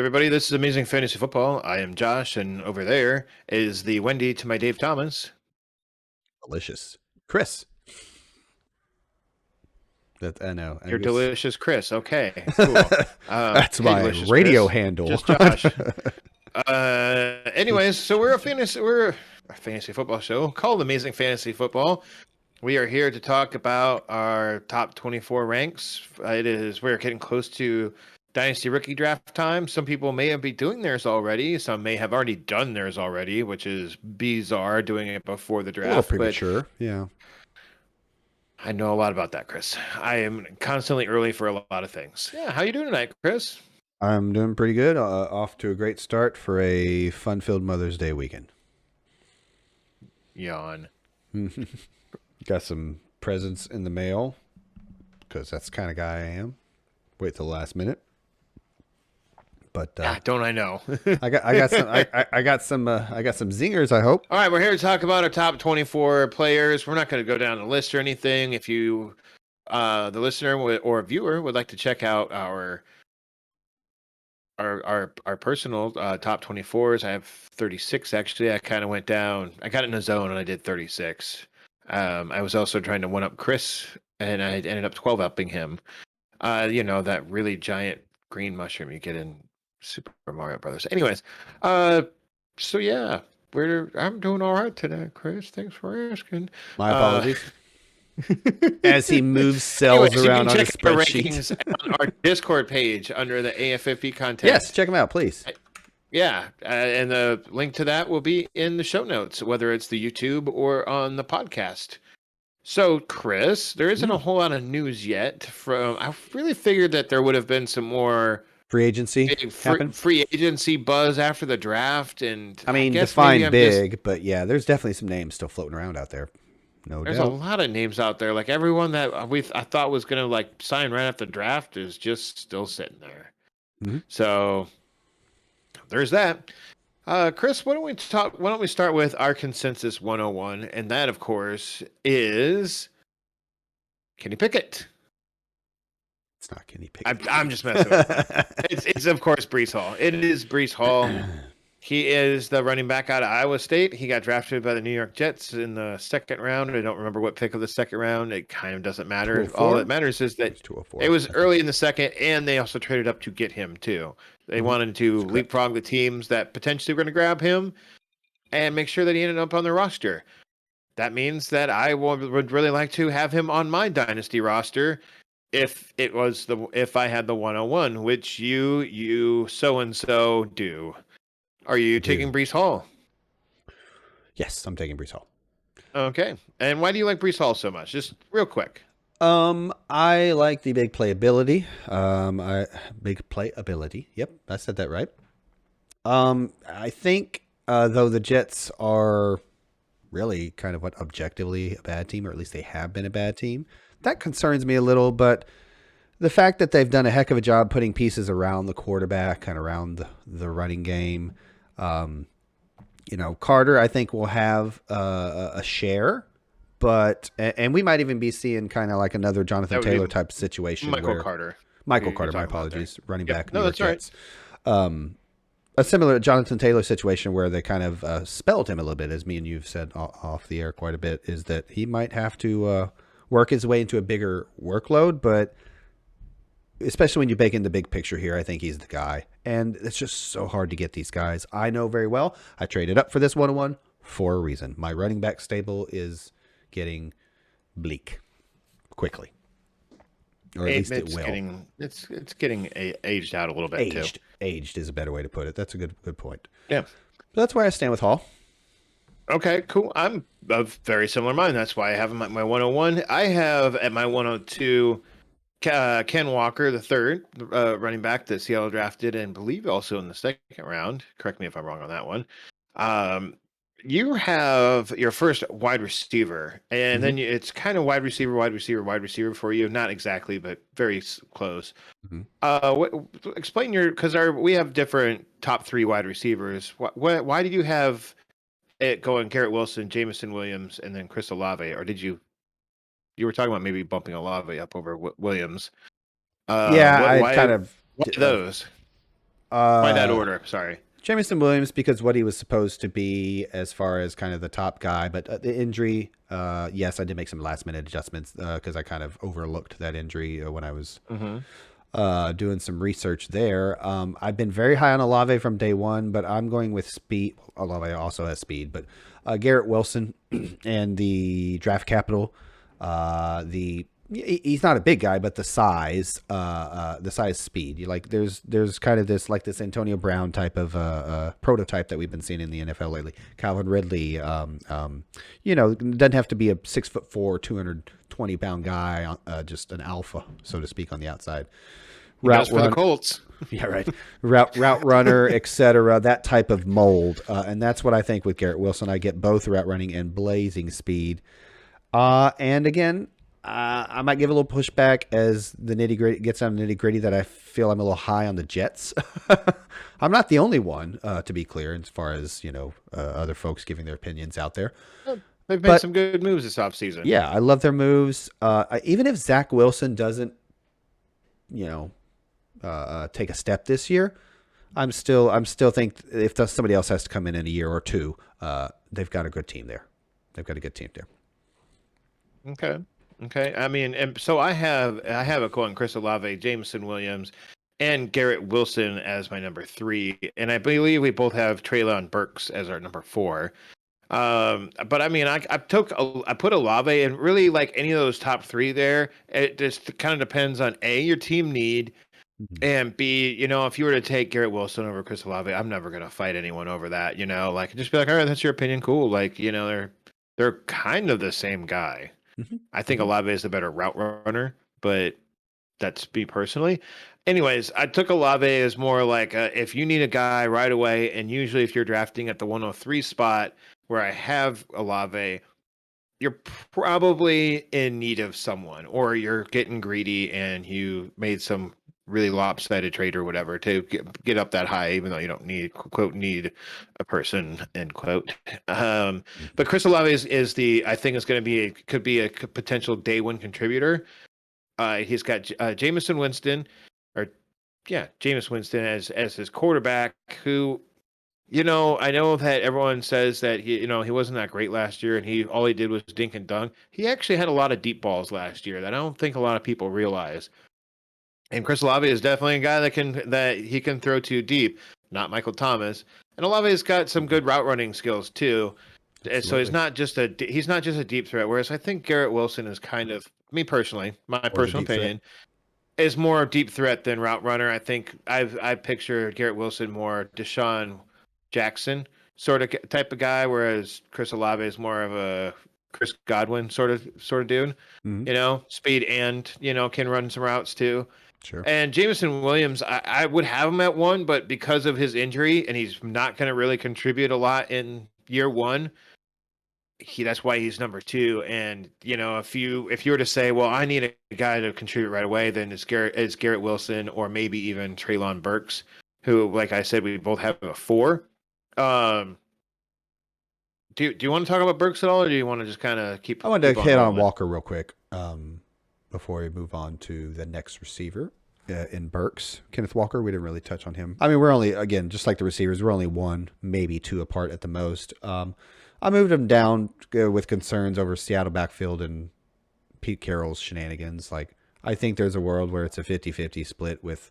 everybody. This is Amazing Fantasy Football. I am Josh, and over there is the Wendy to my Dave Thomas. Delicious. Chris. I know. You're delicious, Chris. Okay, cool. That's my radio Chris. handle. Just Josh. Anyways, so we're a fantasy football show called Amazing Fantasy Football. We are here to talk about our top 24 ranks. We're getting close to Dynasty Rookie Draft time. Some people may be doing theirs already. Some may have already done theirs already, which is bizarre, doing it before the draft. A little premature, yeah. I know a lot about that, Chris. I am constantly early for a lot of things. Yeah, how you doing tonight, Chris? I'm doing pretty good. Off to a great start for a fun-filled Mother's Day weekend. Yawn. Got some presents in the mail because that's the kind of guy I am. Wait till the last minute. But don't I know? I got some zingers, I hope. All right, we're here to talk about our top 24 players. We're not going to go down the list or anything. If you, the listener or viewer, would like to check out our personal top 24s, I have 36 actually. I kind of went down. I got in a zone and I did 36. I was also trying to one up Chris, and I ended up 12-upping him. That really giant green mushroom you get in Super Mario Brothers. Anyways, so yeah, I'm doing all right today, Chris. Thanks for asking. My apologies. As he moves cells around on his spreadsheet. On our Discord page under the AFFP contest. Yes, check them out, please. Yeah, and the link to that will be in the show notes, whether it's the YouTube or on the podcast. So, Chris, there isn't a whole lot of news yet. I really figured that there would have been some more free agency free agency buzz after the draft, and I mean, define big, but yeah, there's definitely some names still floating around out there. There's a lot of names out there. Like everyone that I thought was gonna like sign right after the draft is just still sitting there. Mm-hmm. So there's that. Chris, why don't we start with our consensus 101, and that of course is Kenny Pickett. It's not Kenny Pickett. I'm just messing with it. It's of course Breece Hall. It is Breece Hall. He is the running back out of Iowa State. He got drafted by the New York Jets in the second round. I don't remember what pick of the second round. It kind of doesn't matter. All that matters is that it was early in the second, and they also traded up to get him too. They wanted to leapfrog the teams that potentially were going to grab him and make sure that he ended up on their roster. That means that I would really like to have him on my dynasty roster if I had the 101, which you so and so do. Are you taking Breece Hall? Yes, I'm taking Breece Hall. Okay. And why do you like Breece Hall so much? Just real quick. I like the big playability. Big playability. Yep, I said that right. I think though the Jets are really kind of objectively a bad team, or at least they have been a bad team, that concerns me a little, but the fact that they've done a heck of a job putting pieces around the quarterback and around the running game. Carter, I think, will have a share, but we might even be seeing kind of like another Jonathan Taylor type situation. Michael Carter, my apologies, running back. No, that's right. A similar Jonathan Taylor situation where they kind of spelled him a little bit, as me and you've said off the air quite a bit, is that he might have to work his way into a bigger workload, but especially when you bake in the big picture here, I think he's the guy. And it's just so hard to get these guys. I know very well. I traded up for this 101 for a reason. My running back stable is getting bleak quickly. Or at least it will. It's getting aged out a little bit too. Aged is a better way to put it. That's a good point. Yeah. So that's why I stand with Hall. Okay, cool. I'm of very similar mind. That's why I have him at my 101. I have at my 102 Ken Walker, the third running back that Seattle drafted, and believe also in the second round. Correct me if I'm wrong on that one. You have your first wide receiver, and then it's kind of wide receiver for you. Not exactly, but very close. Explain because we have different top three wide receivers. Why did you have it going Garrett Wilson, Jameson Williams, and then Chris Olave, or did you? You were talking about maybe bumping Olave up over Williams. Why those? By that order, sorry. Jamison Williams, because what he was supposed to be as far as kind of the top guy, but the injury, yes, I did make some last minute adjustments because I kind of overlooked that injury when I was doing some research there. I've been very high on Olave from day one, but I'm going with speed. Olave also has speed, but Garrett Wilson and the draft capital, he's not a big guy, but the size speed. There's kind of this Antonio Brown type of prototype that we've been seeing in the NFL lately. Calvin Ridley, doesn't have to be a 6'4", 220-pound guy, just an alpha, so to speak, on the outside. Route for the Colts. Yeah, right. Route runner, etc. That type of mold, and that's what I think with Garrett Wilson. I get both route running and blazing speed, and again. I might give a little pushback as the nitty-gritty gets down to nitty-gritty that I feel I'm a little high on the Jets. I'm not the only one, to be clear, as far as, other folks giving their opinions out there. They've made some good moves this offseason. Yeah, I love their moves. Even if Zach Wilson doesn't, take a step this year, I'm still think if somebody else has to come in a year or two, they've got a good team there. They've got a good team there. Okay. I mean, and so I have a quote on Chris Olave, Jameson Williams, and Garrett Wilson as my number 3, and I believe we both have Treylon Burks as our number 4. But I mean, I put Olave, and really like any of those top 3 there. It just kind of depends on A, your team need, and B, if you were to take Garrett Wilson over Chris Olave, I'm never gonna fight anyone over that. Just be like, all right, that's your opinion, cool. Like, they're kind of the same guy. I think Olave is the better route runner, but that's me personally. Anyways, I took Olave as more like if you need a guy right away, and usually if you're drafting at the 103 spot where I have Olave, you're probably in need of someone, or you're getting greedy and you made some really lopsided trade or whatever to get up that high, even though you don't need, quote, need a person, end quote. But Chris Olave I think is going to be could be a potential day one contributor. He's got Jameis Winston as his quarterback, who, I know that everyone says that he wasn't that great last year, and all he did was dink and dunk. He actually had a lot of deep balls last year that I don't think a lot of people realize. And Chris Olave is definitely a guy that he can throw to deep, not Michael Thomas. And Olave's got some good route running skills too. Absolutely. So he's not just a deep threat. Whereas I think Garrett Wilson is kind of, me personally, my personal opinion, is more deep threat than route runner. I think I picture Garrett Wilson more Deshaun Jackson sort of type of guy, whereas Chris Olave is more of a Chris Godwin sort of dude. Speed and can run some routes too. Sure. And Jameson Williams, I would have him at 1, but because of his injury, and he's not going to really contribute a lot in year 1, that's why he's number 2. And if you were to say, well, I need a guy to contribute right away, then it's Garrett Wilson, or maybe even Treylon Burks, who, like I said, we both have a 4. Do you want to talk about Burks at all, or do you want to just kind of keep? I wanted to hit on Walker real quick. Before we move on to the next receiver in Burks, Kenneth Walker, we didn't really touch on him. I mean, we're only, again, just like the receivers, we're only 1, maybe 2 apart at the most. I moved him down with concerns over Seattle backfield and Pete Carroll's shenanigans. Like, I think there's a world where it's a 50-50 split with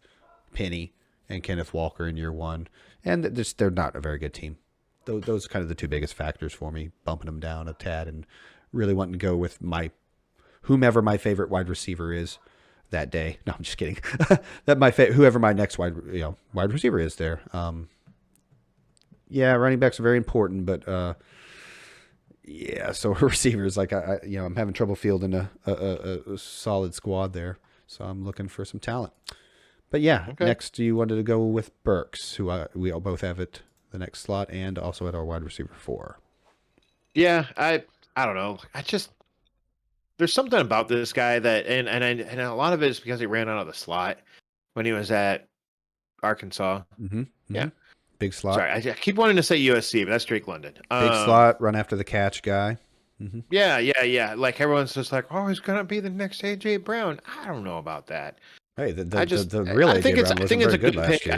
Penny and Kenneth Walker in year 1, and they're not a very good team. Those are kind of the 2 biggest factors for me, bumping them down a tad and really wanting to go with whomever my favorite wide receiver is that day. No, I'm just kidding. Whoever my next wide receiver is there. Running backs are very important, but so receivers, like I'm having trouble fielding a solid squad there. So I'm looking for some talent. But Next you wanted to go with Burks, who we all both have at the next slot and also at our wide receiver 4. Yeah, I don't know. There's something about this guy that, and a lot of it is because he ran out of the slot when he was at Arkansas. Mm-hmm. Yeah. Big slot. Sorry, I keep wanting to say USC, but that's Drake London. Big slot, run after the catch guy. Mm-hmm. Yeah. Like everyone's just like, oh, he's going to be the next A.J. Brown. I don't know about that. Hey, I the real think AJ it's Brown wasn't very a good good last pick. year.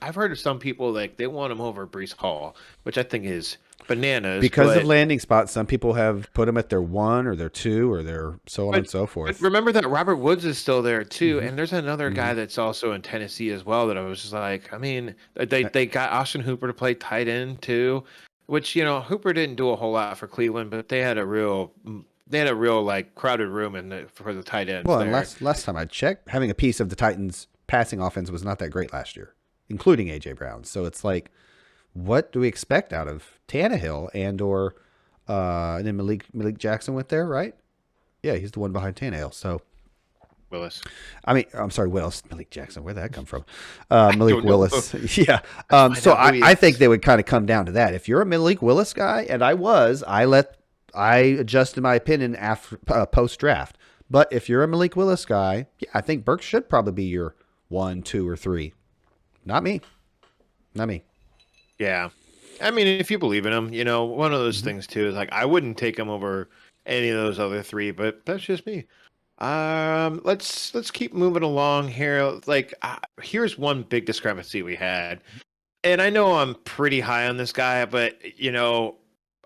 I've heard of some people like they want him over Brees Hall, which I think is bananas. Because of landing spots, some people have put him at their 1 or their 2 or their so on and so but forth. remember that Robert Woods is still there too, Hmm. and there's another Hmm. guy that's also in Tennessee as well that I was just like, I mean, they got Austin Hooper to play tight end too, which Hooper didn't do a whole lot for Cleveland, but they had a real like crowded room for the tight ends Well, and there. last time I checked, having a piece of the Titans' passing offense was not that great last year, including AJ Brown. So it's like, what do we expect out of Tannehill and then Malik Jackson went there, right? Yeah, he's the one behind Tannehill. So Willis, I mean, I'm sorry, Willis, Malik Jackson. Where'd that come from? I Malik don't know. Willis. Yeah. Let's find So out who he I think is. they would kind of come down to that. If you're a Malik Willis guy, and I adjusted my opinion after post draft. But if you're a Malik Willis guy, yeah, I think Burks should probably be your 1, 2, or 3. Not me. Not me. Yeah. I mean, if you believe in him, one of those Hmm. things too is like I wouldn't take him over any of those other three, but that's just me. Let's keep moving along here. Like, here's one big discrepancy we had, and I know I'm pretty high on this guy, but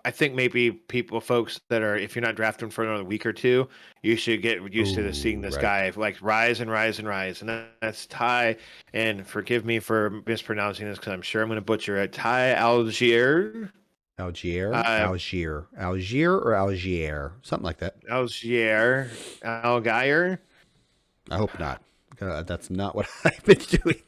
I think maybe folks that are, if you're not drafting for another week or two, you should get used to seeing Ooh, this right. guy like rise and rise and rise, and that's Ty. And forgive me for mispronouncing this because I'm sure I'm going to butcher it. Tai Algier, uh, Algier, or Algier, something like that. Algier. I hope not. That's not what I've been doing.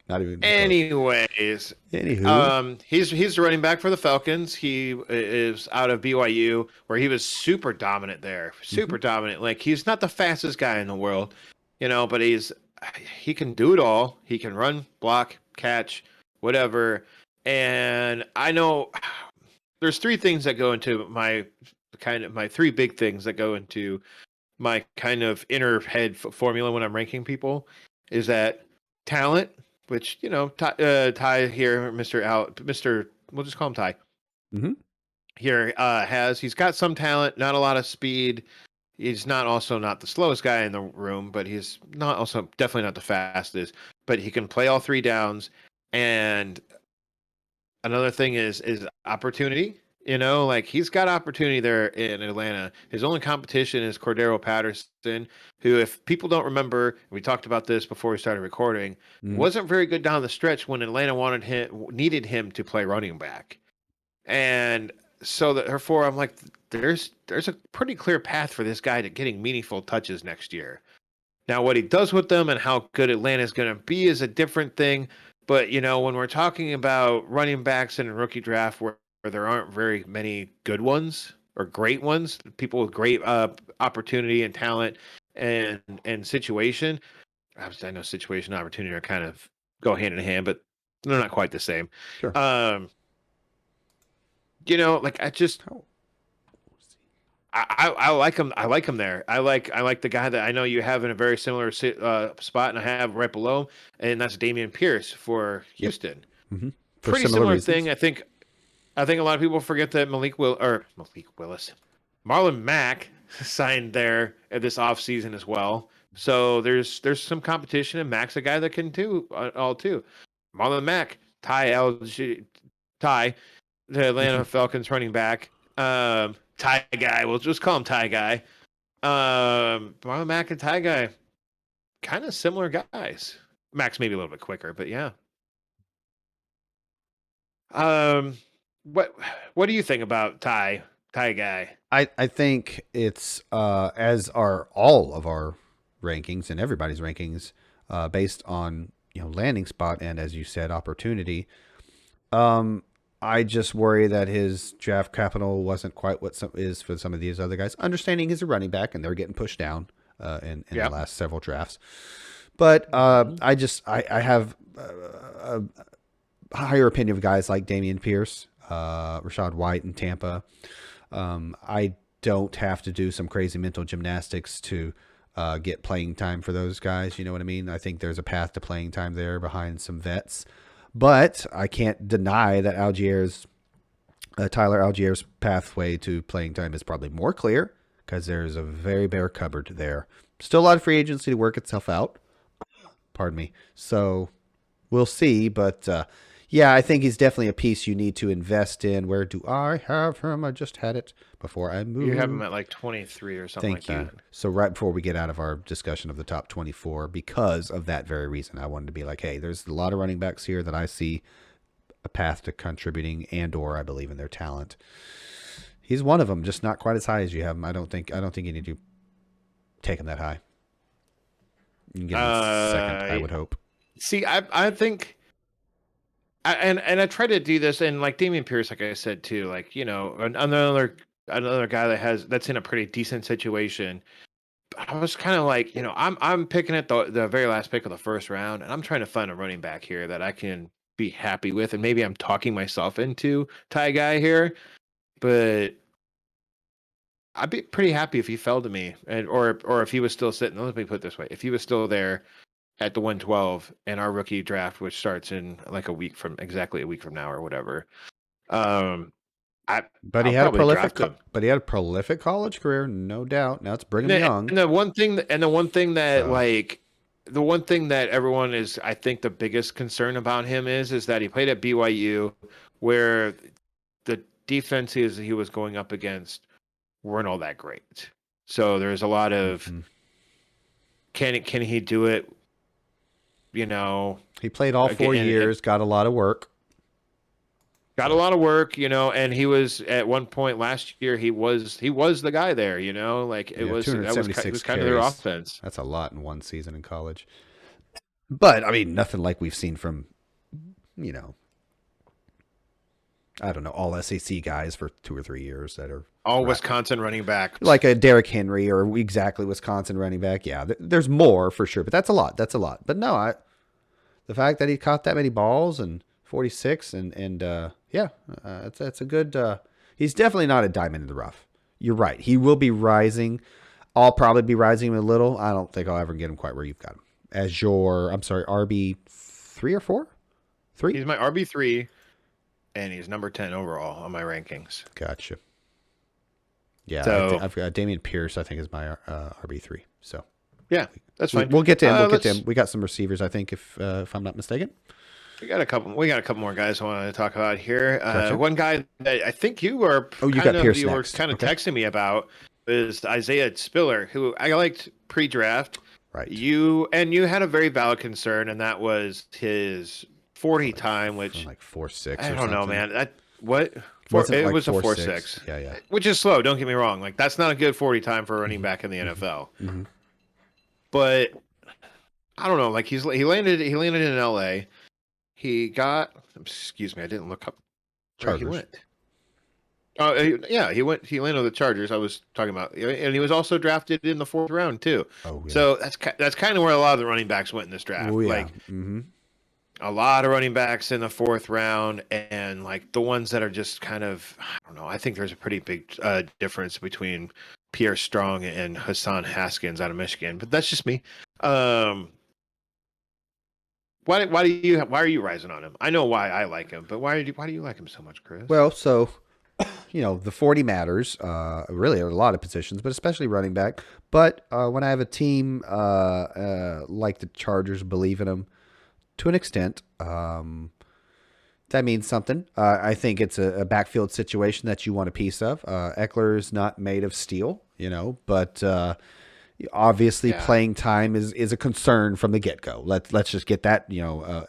Not even close. Anyways, Anywho, he's the running back for the Falcons. He is out of BYU, where he was super dominant there, hmm super dominant. Like he's not the fastest guy in the world, but he can do it all. He can run, block, catch, whatever. And I know there's three things that go into my three big things that go into my kind of inner head formula when I'm ranking people is that talent, which Ty here, Mister, we'll just call him Ty hmm here. He's got some talent, not a lot of speed. He's not the slowest guy in the room, but he's not also definitely not the fastest. But he can play all three downs, and another thing is opportunity. Like he's got opportunity there in Atlanta. His only competition is Cordero Patterson, who, if people don't remember, we talked about this before we started recording, hmm wasn't very good down the stretch when Atlanta needed him to play running back. And so therefore I'm like, there's a pretty clear path for this guy to getting meaningful touches next year. Now, what he does with them and how good Atlanta is going to be is a different thing. But, when we're talking about running backs in a rookie draft where there aren't very many good ones or great ones, people with great opportunity and talent and situation, obviously I know situation and opportunity are kind of go hand in hand, but they're not quite the same. Sure. Um, like Oh. I like him. I like him there. I like the guy that I know you have in a very similar spot, and I have right below him, and that's Damian Pierce for Yep. Houston. hmm For Pretty similar similar thing. reasons. I think a lot of people forget that Malik Willis, Marlon Mack signed there at this offseason as well. So there's some competition, and Mack's a guy that can do all too. Marlon Mack, Ty, the Atlanta Falcons running back. Ty guy. We'll just call him Ty guy. Marlon Mack and Ty guy, kind of similar guys. Max maybe a little bit quicker, but yeah. Um, what what do you think about Ty guy? I think it's as are all of our rankings and everybody's rankings based on landing spot and, as you said, opportunity. Um, I just worry that his draft capital wasn't quite what some is for some of these other guys. Understanding he's a running back and they're getting pushed down in the Yeah. last several drafts, but I have a higher opinion of guys like Damian Pierce, Rashad White in Tampa. I don't have to do some crazy mental gymnastics to get playing time for those guys. You know what I mean? I think there's a path to playing time there behind some vets. But I can't deny that Tyler Algier's pathway to playing time is probably more clear because there's a very bare cupboard there Still a lot of free agency to work itself out. Pardon me. So we'll see. But yeah, I think he's definitely a piece you need to invest in. Where do I have him? I just had it before I moved. You have him at like 23 or something like that. Thank you. So right before we get out of our discussion of the top 24, because of that very reason, I wanted to be like, hey, there's a lot of running backs here that I see a path to contributing and/or I believe in their talent. He's one of them, just not quite as high as you have him. I don't think you need to take him that high. You can get him second, I would hope. See, I think, and I try to do this, and like Damian Pierce, like I said too, like another guy that's in a pretty decent situation. I was kind of like, I'm picking at the very last pick of the first round, and I'm trying to find a running back here that I can be happy with, and maybe I'm talking myself into Tai Guy here, but I'd be pretty happy if he fell to me, or if he was still sitting. Let me put it this way: if he was still there at the 112 and our rookie draft, which starts in like exactly a week from now or whatever, But he had a prolific college career, no doubt. Now it's Brigham Young. And the one thing that everyone is, I think, the biggest concern about him is that he played at BYU, where the defenses he was going up against weren't all that great. So there's a lot of can he do it? He played all 4 years, got a lot of work. And he was at one point last year. He was the guy there. It was kind of their offense. That's a lot in one season in college. But I mean, nothing like we've seen from, I don't know, all SEC guys for 2 or 3 years that are all Wisconsin running back, like a Derrick Henry or exactly Wisconsin running back. Yeah, there's more for sure, but that's a lot. But no, the fact that he caught that many balls and 46 that's a good. He's definitely not a diamond in the rough. You're right. He will be rising. I'll probably be rising him a little. I don't think I'll ever get him quite where you've got him as your. I'm sorry, RB 3 or 4. 3. He's my RB 3. And he's number 10 overall on my rankings. Gotcha. Yeah, so, I've got Damien Pierce, I think, is my RB3. So yeah, that's fine. We'll get to him. We got some receivers, I think, if I'm not mistaken. We got a couple more guys I want to talk about here. Gotcha. One guy that I think you were were kind of texting me about is Isaiah Spiller, who I liked pre-draft. Right. You had a very valid concern, and that was his 40 time, which like 4.6. I don't know, man. It was a 4.6. Yeah. Which is slow. Don't get me wrong. Like that's not a good 40 time for a running back in the NFL. Mm-hmm. But I don't know. Like he landed in LA. He got. Excuse me. I didn't look up where he went. Oh yeah, he landed with the Chargers. I was talking about, and he was also drafted in the 4th round too. Oh yeah. So that's kind of where a lot of the running backs went in this draft. Oh, yeah. Like. Mm-hmm. A lot of running backs in the 4th round, and like the ones that are just kind of, I don't know. I think there's a pretty big difference between Pierre Strong and Hassan Haskins out of Michigan, but that's just me. Why are you rising on him? I know why I like him, but why do you like him so much, Chris? Well, so the 40 matters. Really, a lot of positions, but especially running back. But when I have a team like the Chargers believe in him. To an extent, that means something. I think it's a backfield situation that you want a piece of. Eckler's not made of steel, but obviously playing time is a concern from the get-go. Let's just get that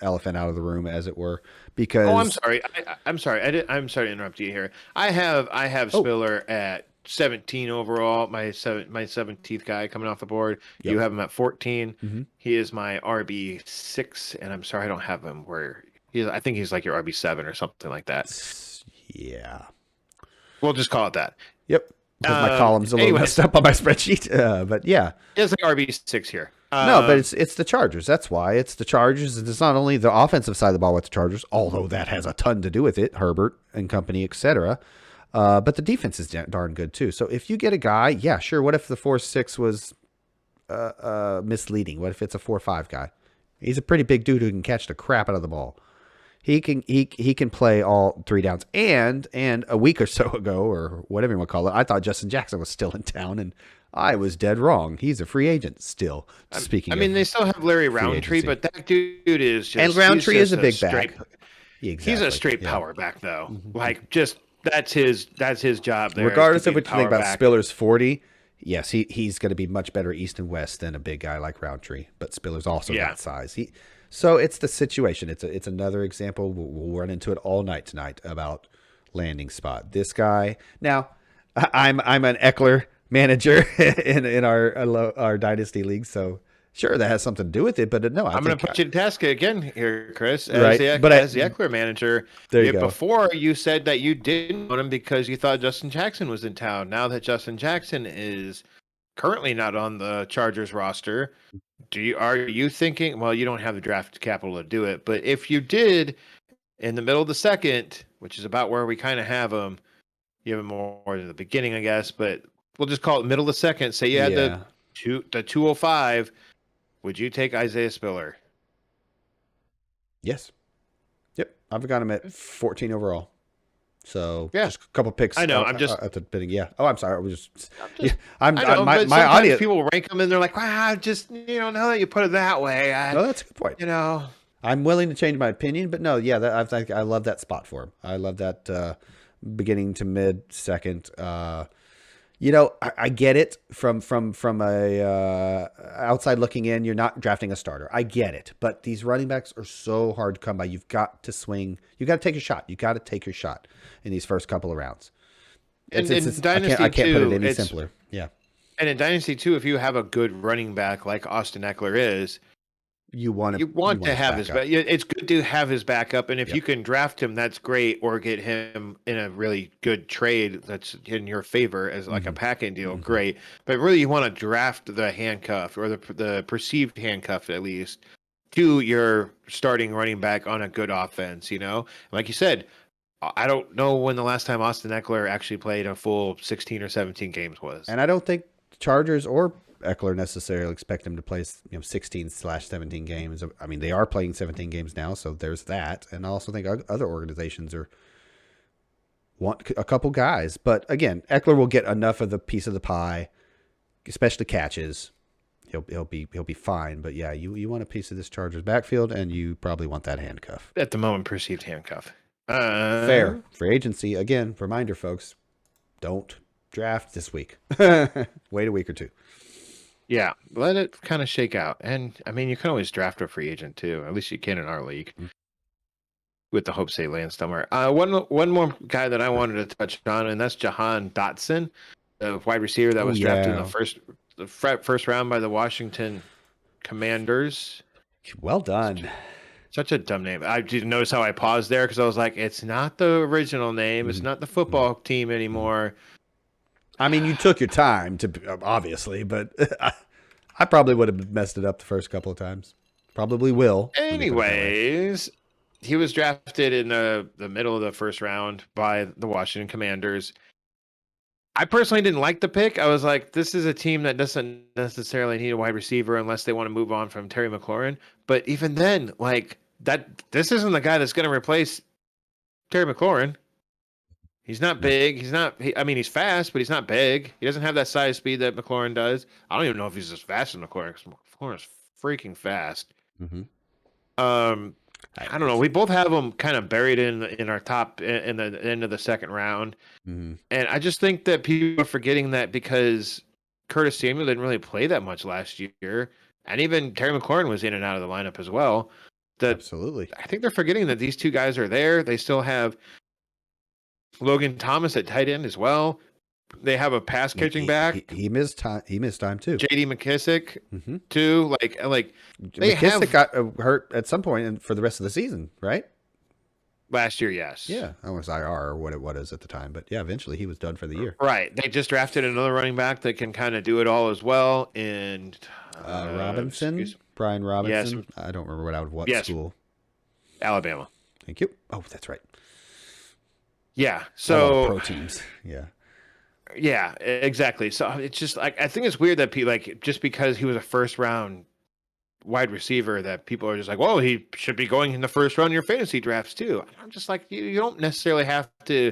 elephant out of the room, as it were. Because I'm sorry. I'm sorry. I'm sorry to interrupt you here. I have Spiller at 17 overall, my 17th guy coming off the board. Yep. You have him at 14. Mm-hmm. He is my RB6, and I'm sorry I don't have him where he is. I think he's like your RB7 or something like that. Yeah. We'll just call it that. Yep. Because my column's a little messed up on my spreadsheet. But yeah. It's like RB6 here. No, but it's the Chargers. That's why. It's the Chargers. It's not only the offensive side of the ball with the Chargers, although that has a ton to do with it, Herbert and company, etc. But the defense is darn good too. So if you get a guy, yeah, sure. What if the 4.6 was misleading? What if it's a 4.5 guy? He's a pretty big dude who can catch the crap out of the ball. He can play all 3 downs. And a week or so ago, or whatever you want to call it, I thought Justin Jackson was still in town, and I was dead wrong. He's a free agent still. Speaking I mean, they still have Larry free Roundtree, agency. but that dude is just And Roundtree he's is just a big back. he's a Exactly. straight Yeah. power back though. Like just that's his job there. Is to Regardless be of the what you think power about back. Spiller's 40, yes, he's going to be much better east and west than a big guy like Roundtree. But Spiller's also got size. So it's the situation. It's another example. We'll run into it all night tonight about landing spot. This guy. Now, I'm an Eckler manager in our dynasty league, so sure that has something to do with it. But no, I'm going to put you to task again here, Chris, as right. as the Eckler manager. There you go. Before you said that you didn't want him because you thought Justin Jackson was in town. Now that Justin Jackson is currently not on the Chargers roster, are you thinking? Well, you don't have the draft capital to do it, but if you did in the middle of the second, which is about where we kind of have him, you have him more in the beginning, I guess, but we'll just call it middle of the second. Say you had the 205. Would you take Isaiah Spiller? Yes. Yep. I've got him at 14 overall. So yeah, just a couple picks. I know. I'm just at the beginning. Yeah. Oh, I'm sorry. I was just. I know, my sometimes audience. people rank them and they're like, wow, just now that you put it that way, no, that's a good point. I'm willing to change my opinion, but no, yeah, I love that spot for him. I love that beginning to mid second. I get it from a outside looking in. You're not drafting a starter. I get it, but these running backs are so hard to come by. You've got to swing. You got to take a shot. You got to take your shot in these first couple of rounds. Dynasty I can't put it any simpler. Yeah. And in Dynasty too, if you have a good running back like Austin Eckler is, you want to have his back. It's good to have his backup, and if you can draft him, that's great, or get him in a really good trade that's in your favor as like a packing deal, great. But really, you want to draft the handcuff or the perceived handcuff at least to your starting running back on a good offense. Like you said, I don't know when the last time Austin Eckler actually played a full 16 or 17 games was, and I don't think Chargers or Eckler necessarily expect him to play 16/17 games. I mean, they are playing 17 games now, so there's that. And I also think other organizations want a couple guys. But again, Eckler will get enough of the piece of the pie, especially catches. He'll be fine. But yeah, you want a piece of this Chargers backfield, and you probably want that handcuff. At the moment, perceived handcuff. Fair. Free agency. Again, reminder, folks, don't draft this week. Wait a week or two. Yeah, let it kind of shake out. And, I mean, you can always draft a free agent, too. At least you can in our league. With the hopes they land somewhere. One more guy that I wanted to touch on, and that's Jahan Dotson, the wide receiver that was drafted in the first round by the Washington Commanders. Well done. Such a dumb name. I didn't notice how I paused there because I was like, it's not the original name. It's not the football team anymore. I mean, you took your time to obviously, but I probably would have messed it up the first couple of times. Probably will. Anyways, he was drafted in the middle of the first round by the Washington Commanders. I personally didn't like the pick. I was like, this is a team that doesn't necessarily need a wide receiver unless they want to move on from Terry McLaurin. But even then, this isn't the guy that's going to replace Terry McLaurin. He's not big. He's fast, but he's not big. He doesn't have that size speed that McLaurin does. I don't even know if he's as fast as McLaurin, because McLaurin's freaking fast. I don't know. We both have him kind of buried in our top in the end of the second round. And I just think that people are forgetting that because Curtis Samuel didn't really play that much last year. And even Terry McLaurin was in and out of the lineup as well. Absolutely. I think they're forgetting that these two guys are there. They still have Logan Thomas at tight end as well. They have a pass catching back. He missed time. He missed time too. J.D. McKissick too. McKissick got hurt at some point for the rest of the season, right? Last year, yes. Yeah, I was IR or what it was at the time, but yeah, eventually he was done for the year. Right. They just drafted another running back that can kind of do it all as well. And Robinson, Brian Robinson. Yes. I don't remember what school. Alabama. Thank you. Oh, that's right. Yeah. So pro teams. Yeah. Yeah, exactly. So it's just I think it's weird that just because he was a first round wide receiver that people are just like, well, he should be going in the first round in your fantasy drafts too. I'm just like, you don't necessarily have to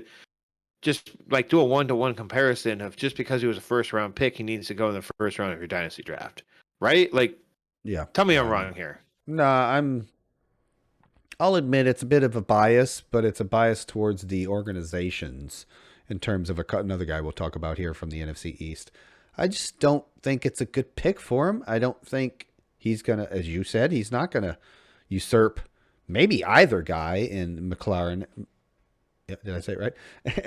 just like do a 1-to-1 comparison of just because he was a first round pick, he needs to go in the first round of your dynasty draft, right? Like, Yeah. tell me I'm wrong here. No, I'll admit it's a bit of a bias, but it's a bias towards the organizations in terms of another guy we'll talk about here from the NFC East. I just don't think it's a good pick for him. I don't think he's going to, as you said, he's not going to usurp maybe either guy in McLaren. Did I say it right?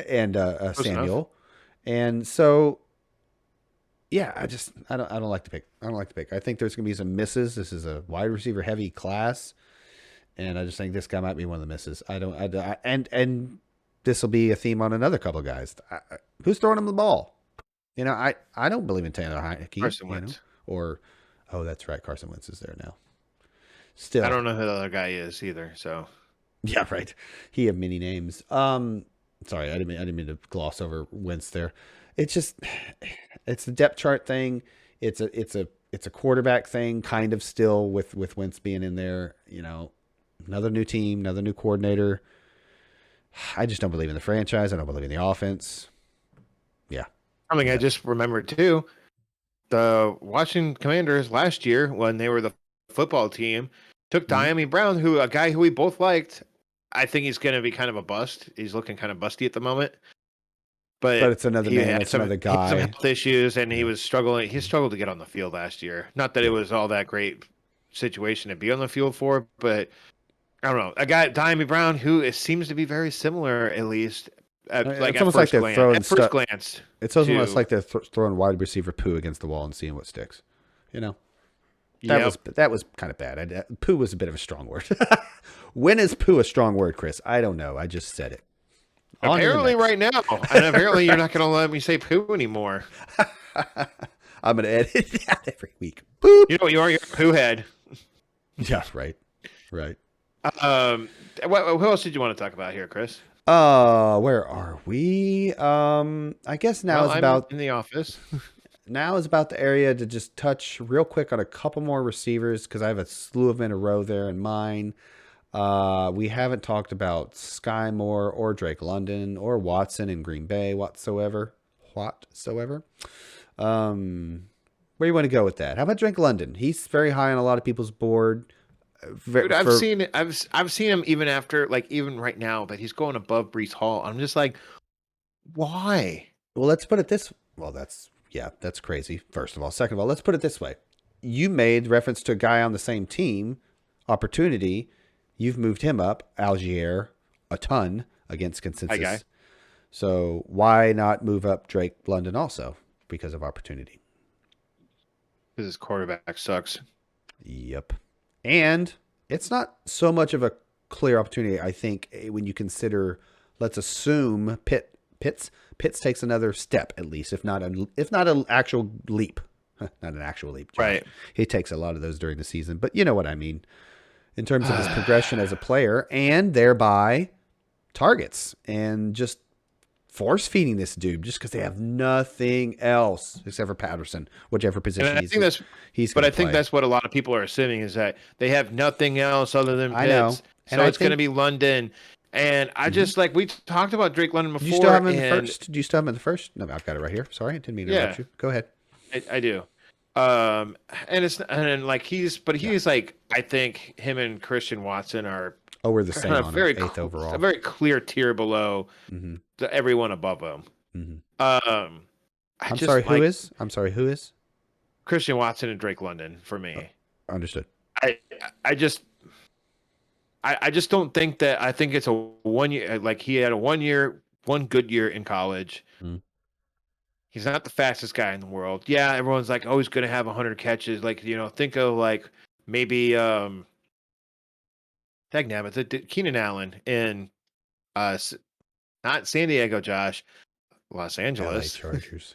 And Samuel. And so, yeah, I don't like the pick. I don't like the pick. I think there's going to be some misses. This is a wide receiver heavy class. And I just think this guy might be one of the misses. And this will be a theme on another couple of guys. Who's throwing him the ball? You know, I don't believe in Taylor Heineke. Carson Wentz. That's right. Carson Wentz is there now. Still, I don't know who the other guy is either. So, yeah, right. He had many names. Sorry, I didn't mean to gloss over Wentz there. It's just, it's the depth chart thing. It's a quarterback thing, kind of still with Wentz being in there. You know, another new team, another new coordinator. I just don't believe in the franchise. I don't believe in the offense. Yeah. Something I just remembered too. The Washington Commanders last year, when they were the football team, took Damien Brown, a guy who we both liked. I think he's going to be kind of a bust. He's looking kind of busty at the moment. But it's another name. It's another guy. He had some health issues, and he was struggling. He struggled to get on the field last year. Not that it was all that great situation to be on the field for, but I don't know. A guy, Damien Brown, who seems to be very similar, at least. It's almost like they're throwing at first glance. It's almost like they're throwing wide receiver poo against the wall and seeing what sticks. You know, that was kind of bad. Poo was a bit of a strong word. When is poo a strong word, Chris? I don't know. I just said it. Apparently, right now, and apparently you're not going to let me say poo anymore. I'm going to edit that every week. Boop. You know what you are? You're a poo head. Yeah, right. Who else did you want to talk about here, Chris? Where are we? I guess now is about in the office. Now is about the area to just touch real quick on a couple more receivers because I have a slew of them in a row there in mine. We haven't talked about Skye Moore or Drake London or Watson in Green Bay whatsoever. Where do you want to go with that? How about Drake London? He's very high on a lot of people's board. Dude, I've seen it. I've seen him even after, like, even right now, but he's going above Breece Hall. I'm just like, why? Well, let's put it this. Well, that's crazy. First of all, second of all, let's put it this way. You made reference to a guy on the same team, opportunity. You've moved him up, Algier, a ton against consensus. Hi, guy. So why not move up Drake London also because of opportunity? Because his quarterback sucks. Yep. And it's not so much of a clear opportunity, I think, when you consider, let's assume Pitts takes another step at least, if not an actual leap. Not an actual leap. John. Right. He takes a lot of those during the season, but you know what I mean. In terms of his progression as a player and thereby targets and just force feeding this dude just because they have nothing else except for Patterson, whichever position he's he's. But I think that's what a lot of people are assuming is that they have nothing else other than Pitts. I know. And so it's going to be London. And I just like we talked about Drake London before. Do you still have him in the first? Do you still have him in the first? No, I've got it right here. Sorry, I didn't mean to interrupt you. Go ahead. I do. He's like, I think him and Christian Watson are. Oh, we're the same on eighth overall. A very clear tier below everyone above them. Mm-hmm. I'm sorry, who is? Christian Watson and Drake London for me. Understood. I just don't think that. I think it's a 1 year. Like he had one good year in college. Mm. He's not the fastest guy in the world. Yeah, everyone's like, oh, he's going to have 100 catches. Like, think of like maybe Keenan Allen in not San Diego, Josh, Los Angeles. LA Chargers.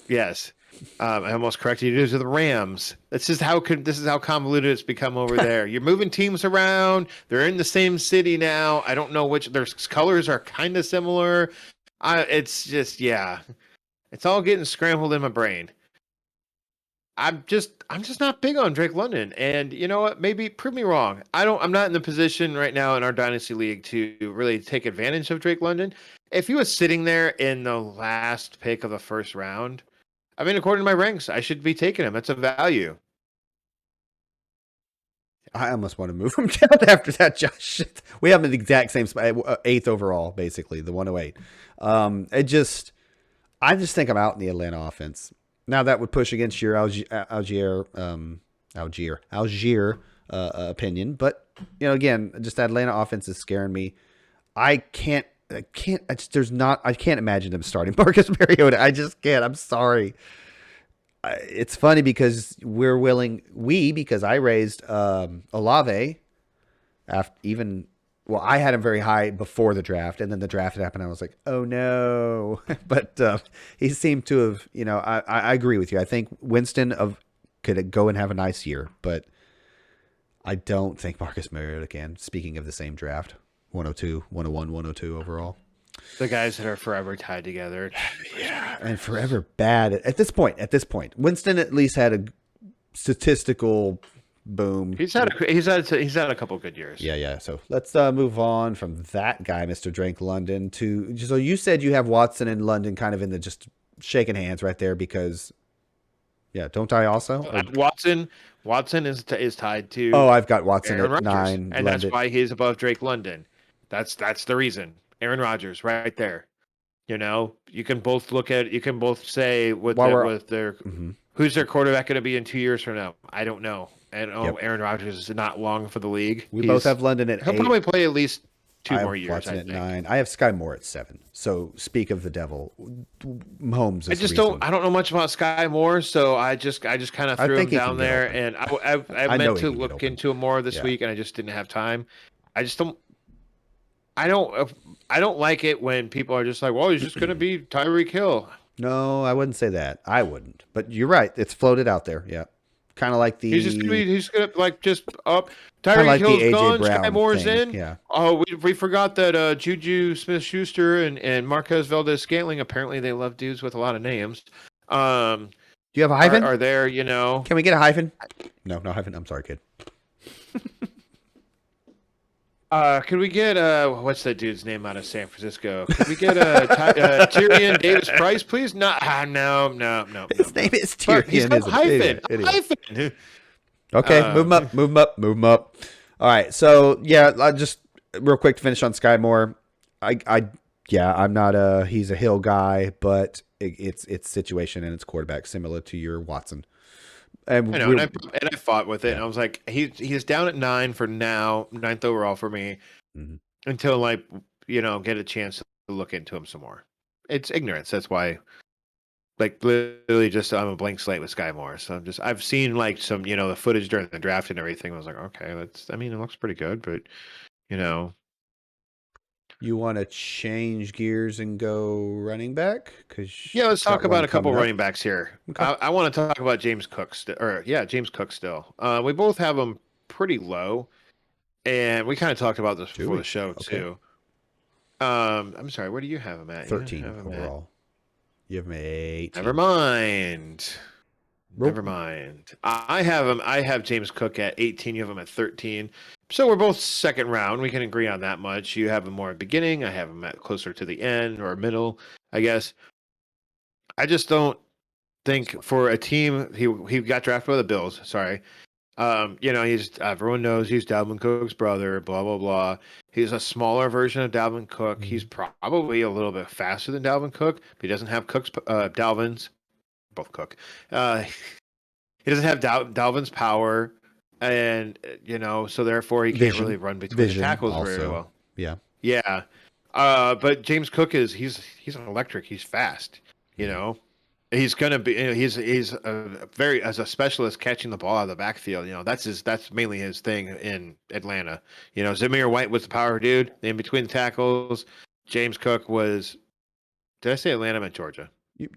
Yes. I almost corrected you to the Rams. This is how convoluted it's become over there. You're moving teams around. They're in the same city now. I don't know which their colors are kind of similar. It's just, yeah, it's all getting scrambled in my brain. I'm just not big on Drake London. And you know what? Maybe prove me wrong. I'm not in the position right now in our dynasty league to really take advantage of Drake London. if he was sitting there in the last pick of the first round, I mean, according to my ranks, I should be taking him. That's a value. I almost want to move him down after that, Josh. We have the exact same spot, 8th overall, basically, the 108. I just think I'm out in the Atlanta offense. Now that would push against your Algier opinion, but again, just Atlanta offense is scaring me. I can't imagine them starting Marcus Mariota. I just can't. I'm sorry. It's funny because because I raised Olave after I had him very high before the draft, and then the draft happened. I was like, oh no. But he seemed to have, I agree with you. I think Winston could go and have a nice year, but I don't think Marcus Mariota can. Speaking of the same draft, 102, 101, 102 overall. The guys that are forever tied together. Yeah, and forever bad at this point. Winston at least had a statistical boom. He's had a couple good years. Yeah. So let's move on from that guy, Mr. Drake London, to. So you said you have Watson and London kind of in the just shaking hands right there because. Yeah, don't I also? Watson is tied to. Oh, I've got Watson Aaron at Rodgers, 9, and London. that's why he's above Drake London. That's the reason. Aaron Rodgers, right there. You can both say who's their quarterback going to be in 2 years from now. I don't know. And Aaron Rodgers is not long for the league. We both have London at 8. He'll probably play at least 2 more years. Watson at 9. I have Skye Moore at 7. So speak of the devil, Mahomes. I don't know much about Skye Moore, so I just kind of threw him down there, and I meant to look into him more this week, and I just didn't have time. I don't like it when people are just like, well, he's just going to be Tyreek Hill. No, I wouldn't say that. I wouldn't. But you're right. It's floated out there. Yeah. Kind of like the. He's going to like just up. Tyreek like Hill's gone. Brown Skye Moore's thing. in. Yeah. Oh, we forgot that Juju Smith-Schuster and Marquez Valdez-Scantling, apparently they love dudes with a lot of names. Do you have a hyphen? Are there, Can we get a hyphen? No hyphen. I'm sorry, kid. Could we get what's that dude's name out of San Francisco? Could we get Tyrion Davis Price, please? No. His name is Tyrion. He's got hyphen. Okay, move him up. All right, so yeah, just real quick to finish on Skye Moore. I'm not he's a Hill guy, but it's situation and it's quarterback similar to your Watson. And I fought with it. Yeah. And I was like, he's down at 9 for now, 9th overall for me, until get a chance to look into him some more. It's ignorance. That's why, literally, just I'm a blank slate with Skye Moore. So I've seen some the footage during the draft and everything. I was like, okay, it looks pretty good, but You want to change gears and go running back? Let's talk about a couple running backs here. Okay. I want to talk about James Cook. James Cook still. We both have him pretty low, and we kind of talked about this before the show too. I'm sorry. Where do you have him at? 13 overall. You have him at 8. Never mind. I have James Cook at 18. You have him at 13. So we're both second round. We can agree on that much. You have him more at beginning. I have him at closer to the end or middle, I guess. I just don't think for a team he got drafted by the Bills. Sorry. He's everyone knows he's Dalvin Cook's brother, blah blah blah. He's a smaller version of Dalvin Cook. Mm-hmm. He's probably a little bit faster than Dalvin Cook, but he doesn't have Dalvin's both Cook. He doesn't have Dalvin's power. And so therefore he can't really run between the tackles also very well. Yeah. But James Cook he's electric. He's fast. He's gonna be. He's as a specialist catching the ball out of the backfield. That's mainly his thing in Atlanta. Zamir White was the power dude in between the tackles. James Cook was. Did I say Atlanta? I meant Georgia. You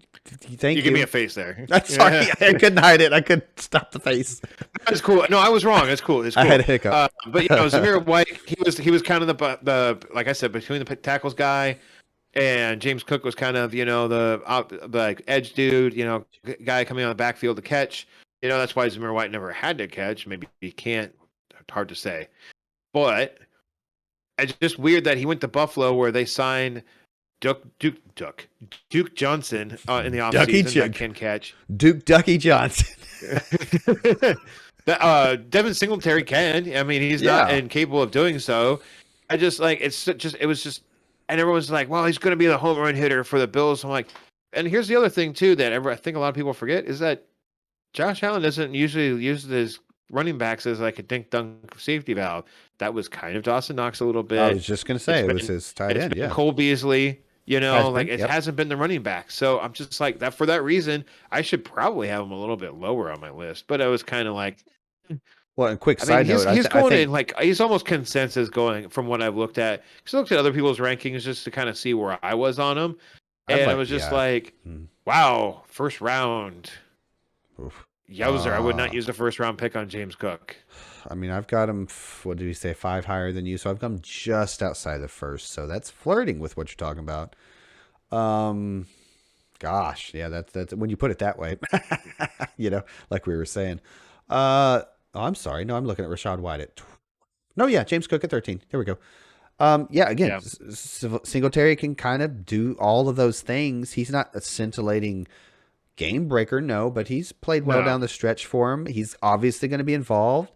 give me a face there. Sorry, I couldn't hide it. I couldn't stop the face. That's cool. No, I was wrong. It's cool. I had a hiccup. But Zamir White, he was kind of the like I said, between the tackles guy, and James Cook was kind of the edge dude, guy coming on the backfield to catch. That's why Zamir White never had to catch. Maybe he can't. It's hard to say. But it's just weird that he went to Buffalo where they signed Duke Johnson in the Ducky offseason that can catch. Duke Ducky Johnson. Devin Singletary can. I mean, he's not incapable of doing so. I just like it was just, and everyone's like, well, he's going to be the home run hitter for the Bills. I'm like, and here's the other thing too that I think a lot of people forget is that Josh Allen doesn't usually use his running backs as like a dink dunk safety valve. That was kind of Dawson Knox a little bit. I was just going to say it was his tight end. Yeah, Cole Beasley. It hasn't been the running back. So I'm just like that for that reason. I should probably have him a little bit lower on my list. But I was kind of like, well, and quick side note, he's going in like he's almost consensus going from what I've looked at. Because I looked at other people's rankings just to kind of see where I was on them, and I was just like, wow, first round. Oof. Yowzer, I would not use the first round pick on James Cook. I mean, I've got him, what did we say, 5 higher than you, so I've come just outside the first, so that's flirting with what you're talking about. Gosh, yeah, that's when you put it that way, like we were saying. I'm sorry, no, I'm looking at Rashad White at James Cook at 13. There we go. Singletary can kind of do all of those things. He's not a scintillating game breaker, no, but he's played well down the stretch for him. He's obviously going to be involved.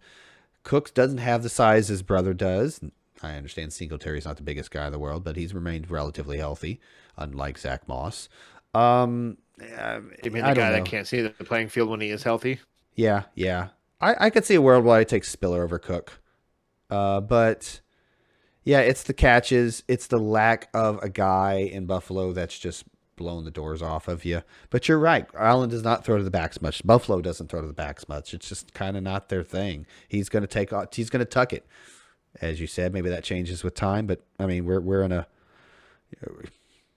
Cook doesn't have the size his brother does. I understand Singletary's not the biggest guy in the world, but he's remained relatively healthy, unlike Zach Moss. You mean the guy that can't see the playing field when he is healthy? Yeah. I could see a world where I take Spiller over Cook. But yeah, it's the catches. It's the lack of a guy in Buffalo that's just blowing the doors off of you. But you're right. Allen does not throw to the backs much. Buffalo doesn't throw to the backs much. It's just kind of not their thing. He's going to tuck it. As you said, maybe that changes with time, but I mean, we're in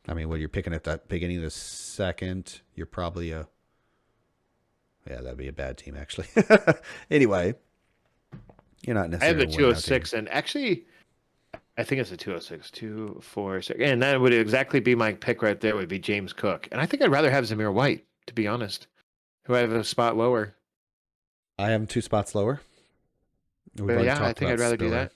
when you're picking at that beginning of the second, you're probably that'd be a bad team actually. Anyway, you're not necessarily. I have the 206, and actually, I think it's a 206, 2, 4, 6. And that would exactly be my pick right there, would be James Cook. And I think I'd rather have Zamir White, to be honest, who I have a spot lower. I have him 2 spots lower. I think I'd rather do that.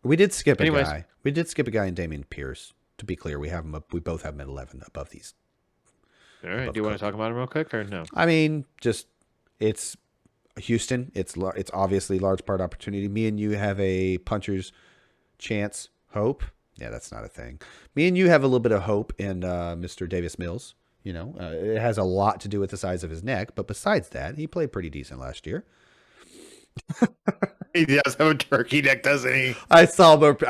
We did skip a guy. We did skip a guy in Damien Pierce. To be clear, we have him up. We both have him at 11 above these. All right. Do you want to talk about him real quick or no? I mean, it's Houston. It's obviously large part opportunity. Me and you have a puncher's chance, hope. Yeah, that's not a thing. Me and you have a little bit of hope in Mr. Davis Mills. It has a lot to do with the size of his neck, but besides that, he played pretty decent last year. He does have a turkey neck, doesn't he? I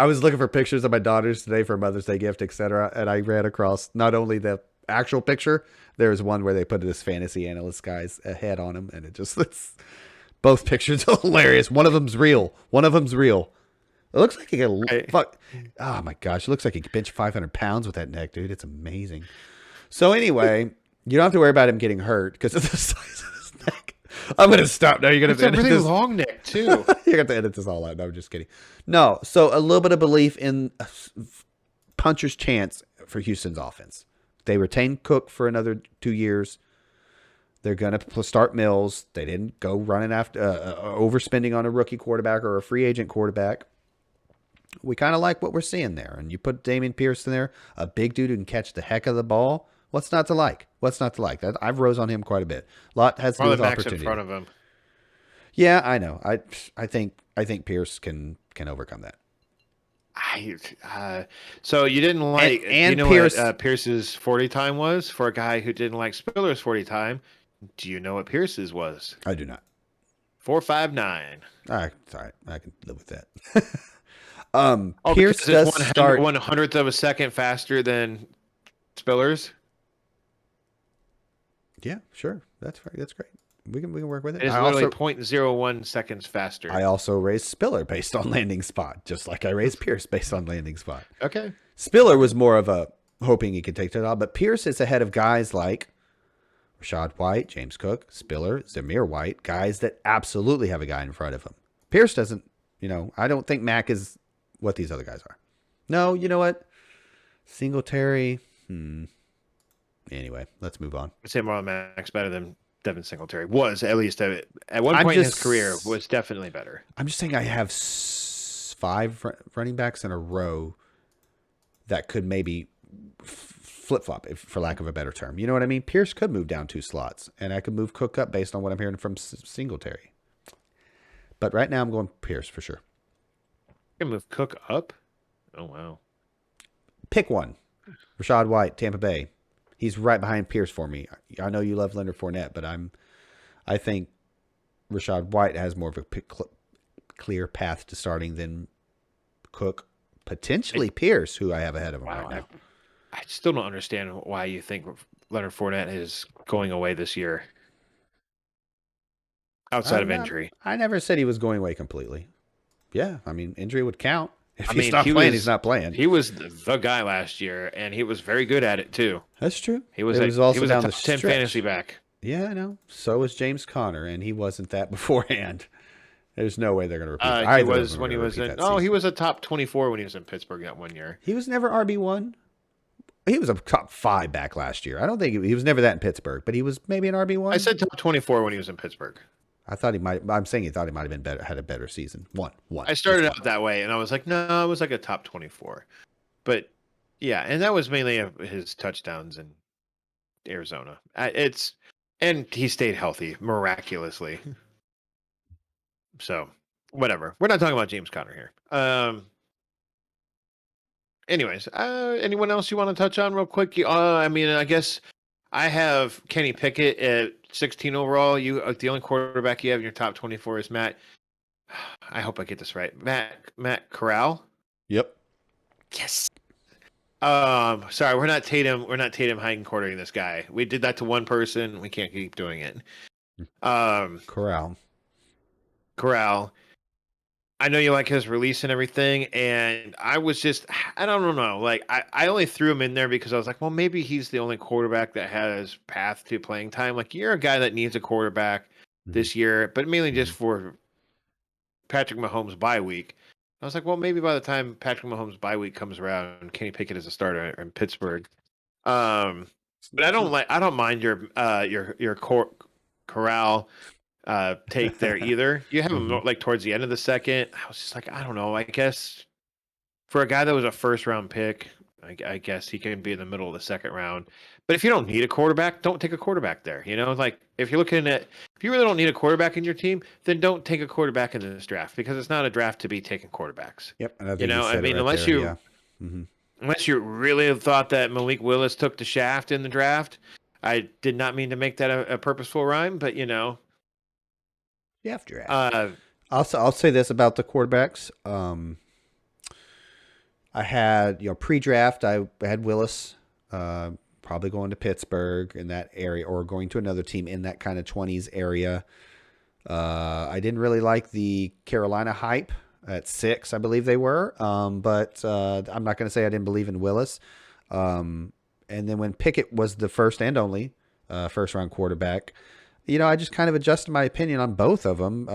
was looking for pictures of my daughters today for Mother's Day gift, etc., and I ran across not only the actual picture, there was one where they put this fantasy analyst guy's head on him, and both pictures are hilarious. One of them's real. It looks like he can oh my gosh, it looks like he can bench 500 pounds with that neck, dude. It's amazing. So anyway, you don't have to worry about him getting hurt because of the size of his neck. I'm going to stop now. You're going to edit really this. Long neck too. You're going to have to edit this all out. No, I'm just kidding. No, so a little bit of belief in puncher's chance for Houston's offense. They retained Cook for another 2 years. They're going to start Mills. They didn't go running after overspending on a rookie quarterback or a free agent quarterback. We kind of like what we're seeing there. And you put Damien Pierce in there, a big dude who can catch the heck of the ball. What's not to like? I've rose on him quite a bit. A lot has to do with opportunity. In front of him. Yeah, I know. I think Pierce can overcome that. So you didn't like, and you know Pierce, what Pierce's 40 time was for a guy who didn't like Spiller's 40 time? Do you know what Pierce's was? I do not. 4.59. All right, sorry, I can live with that. Pierce does start 1/100th of a second faster than Spiller's. Yeah, sure. That's right. That's great. We can work with it. It's literally 0.01 seconds faster. I also raised Spiller based on landing spot, just like I raised Pierce based on landing spot. Okay. Spiller was more of a hoping he could take it on, but Pierce is ahead of guys like Rashad White, James Cook, Spiller, Zamir White, guys that absolutely have a guy in front of him. Pierce doesn't, I don't think Mac is what these other guys are. No, you know what? Singletary. Anyway, let's move on. I'd say Marlon Mack's better than Devin Singletary. Was, at least at one point in his career, was definitely better. I'm just saying I have 5 running backs in a row that could maybe flip-flop, for lack of a better term. You know what I mean? Pierce could move down 2 slots, and I could move Cook up based on what I'm hearing from Singletary. But right now I'm going Pierce for sure. You can move Cook up? Oh, wow. Pick one. Rashad White, Tampa Bay. He's right behind Pierce for me. I know you love Leonard Fournette, but I think Rashad White has more of a clear path to starting than Cook, potentially Pierce, who I have ahead of him right now. I still don't understand why you think Leonard Fournette is going away this year outside of injury. I never said he was going away completely. Yeah, I mean, injury would count. If he's not playing, he's not playing. He was the guy last year, and he was very good at it, too. That's true. He was also a top 10 fantasy back. Yeah, I know. So was James Conner, and he wasn't that beforehand. There's no way they're going to repeat that. He was when he was in. Oh, he was a top 24 when he was in Pittsburgh that one year. He was never RB1. He was a top 5 back last year. I don't think he was never that in Pittsburgh, but he was maybe an RB1. I said top 24 when he was in Pittsburgh. I thought he might. I'm saying he thought he might have been better, had a better season. One. I started out that way, and I was like, no, it was like a top 24. But yeah, and that was mainly his touchdowns in Arizona. And he stayed healthy miraculously. So whatever. We're not talking about James Conner here. Anyways, anyone else you want to touch on real quick? I mean, I guess I have Kenny Pickett at 16 overall. The only quarterback you have in your top 24 is Matt. I hope I get this right. Matt Corral. Yep. Yes. Sorry, we're not Tatum hiding quartering this guy. We did that to one person. We can't keep doing it. Corral. I know you like his release and everything, and I don't know. Like, I only threw him in there because I was like, well, maybe he's the only quarterback that has path to playing time. Like, you're a guy that needs a quarterback this year, but mainly just for Patrick Mahomes' bye week. I was like, well, maybe by the time Patrick Mahomes' bye week comes around, Kenny Pickett is a starter in Pittsburgh. But I don't mind your Corral take there either. You have him like towards the end of the second. I was just like, I don't know. I guess for a guy that was a first round pick, I guess he can be in the middle of the second round. But if you don't need a quarterback, don't take a quarterback there. You know, like if you really don't need a quarterback in your team, then don't take a quarterback in this draft because it's not a draft to be taking quarterbacks. Yep. Unless you really thought that Malik Willis took the shaft in the draft, I did not mean to make that a purposeful rhyme, but draft. I'll say this about the quarterbacks. I had pre-draft. I had Willis, probably going to Pittsburgh in that area, or going to another team in that kind of 20s area. I didn't really like the Carolina hype at 6, I believe they were. But I'm not going to say I didn't believe in Willis. And then when Pickett was the first and only first round quarterback, I just kind of adjusted my opinion on both of them